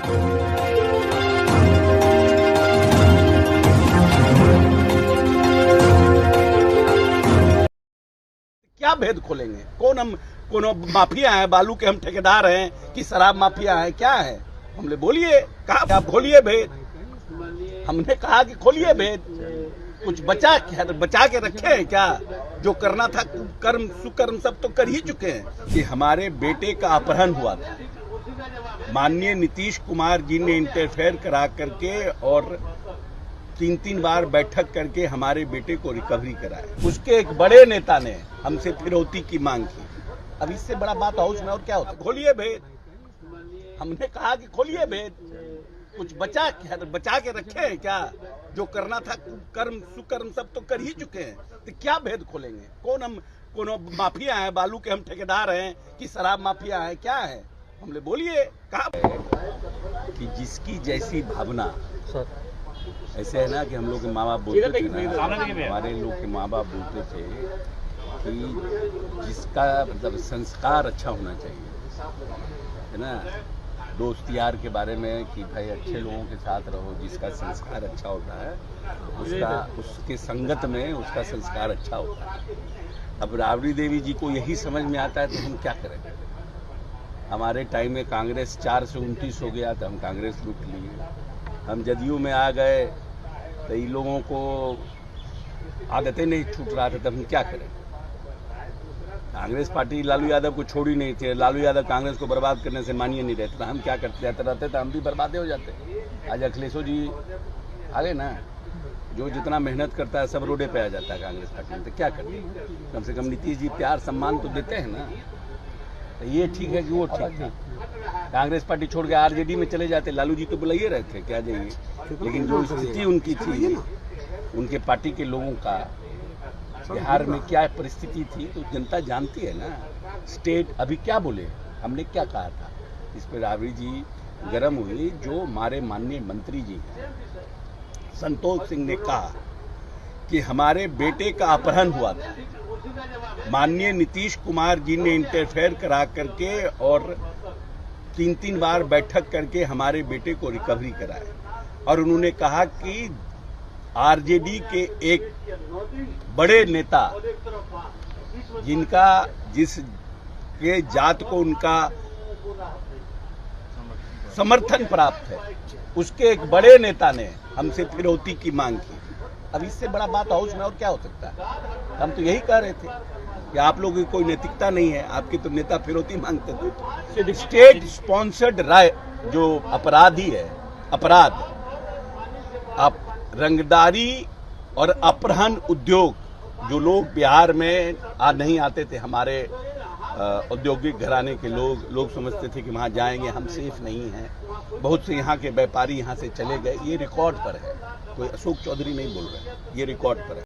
क्या भेद खोलेंगे? कौन माफिया है? बालू के हम ठेकेदार हैं कि शराब माफिया है? क्या है? हमने बोलिए, कहा आप खोलिए भेद। हमने कहा कि खोलिए भेद। कुछ बचा के रखे हैं क्या? जो करना था कर्म सुकर्म सब तो कर ही चुके हैं। कि हमारे बेटे का अपहरण हुआ था, माननीय नीतीश कुमार जी ने इंटरफेयर करा करके और 3 बार बैठक करके हमारे बेटे को रिकवरी कराया। उसके एक बड़े नेता ने हमसे फिरौती की मांग की। अब इससे बड़ा बात हाउस में और क्या होता? खोलिए भेद। हमने कहा कि खोलिए भेद। कुछ बचा के रखे हैं क्या? जो करना था कर्म सुकर्म सब तो कर ही चुके हैं। तो क्या भेद खोलेंगे? कौन माफिया है? बालू के हम ठेकेदार हैं कि शराब माफिया है? क्या है? हमने बोलिए, कहा कि जिसकी जैसी भावना। ऐसे है ना कि हम लोग के माँ बाप बोलते थे ना, हमारे लोग के माँ बाप बोलते थे कि जिसका मतलब संस्कार अच्छा होना चाहिए, है ना। दोस्त यार के बारे में कि भाई अच्छे लोगों के साथ रहो, जिसका संस्कार अच्छा होता है उसके संगत में उसका संस्कार अच्छा होता है। अब राबड़ी देवी जी को यही समझ में आता है तो हम क्या करें? हमारे टाइम में कांग्रेस 4 से 29 हो गया तो हम कांग्रेस लूट लिए। हम जदयू में आ गए तो इन लोगों को आदतें नहीं छूट रहा था, तब हम क्या करें? कांग्रेस पार्टी लालू यादव को छोड़ी नहीं थी। लालू यादव कांग्रेस को बर्बाद करने से मानिए नहीं रहते था। हम क्या करते रहते तो हम भी बर्बाद हो जाते। आज अखिलेशो जी आ गए ना, जो जितना मेहनत करता है सब रोडे पे आ जाता है कांग्रेस पार्टी में। तो क्या करते? कम से कम नीतीश जी प्यार सम्मान तो देते हैं ना। तो ये ठीक है कि वो ठीक है। कांग्रेस पार्टी छोड़ के आरजेडी में चले जाते। लालू जी तो बुलाइए रहे थे क्या जाइए, लेकिन जो स्थिति उनकी थी, उनके पार्टी के लोगों का बिहार में क्या परिस्थिति थी तो जनता जानती है ना। स्टेट अभी क्या बोले, हमने क्या कहा था इस पर राबड़ी जी गर्म हुई। जो हमारे माननीय मंत्री जी संतोष सिंह ने कहा कि हमारे बेटे का अपहरण हुआ था, माननीय नीतीश कुमार जी ने इंटरफेयर करा करके और 3 बार बैठक करके हमारे बेटे को रिकवरी कराया। और उन्होंने कहा कि आरजेडी के एक बड़े नेता जिसके जात को उनका समर्थन प्राप्त है, उसके एक बड़े नेता ने हमसे फिरौती की मांग की। अब इससे बड़ा बात हाउस में और क्या हो सकता है? हम तो यही कह रहे थे कि आप लोगों की कोई नैतिकता नहीं है, आपके तो नेता फिरौती मांगते थे। स्टेट स्पॉन्सर्ड जो अपराधी है, अपराध, आप रंगदारी और अपहरण उद्योग, जो लोग बिहार में नहीं आते थे, हमारे औद्योगिक घराने के लोग समझते थे कि वहां जाएंगे हम सेफ नहीं हैं। बहुत से यहाँ के व्यापारी यहाँ से चले गए। ये रिकॉर्ड पर है, कोई अशोक चौधरी नहीं बोल रहे, ये रिकॉर्ड पर है।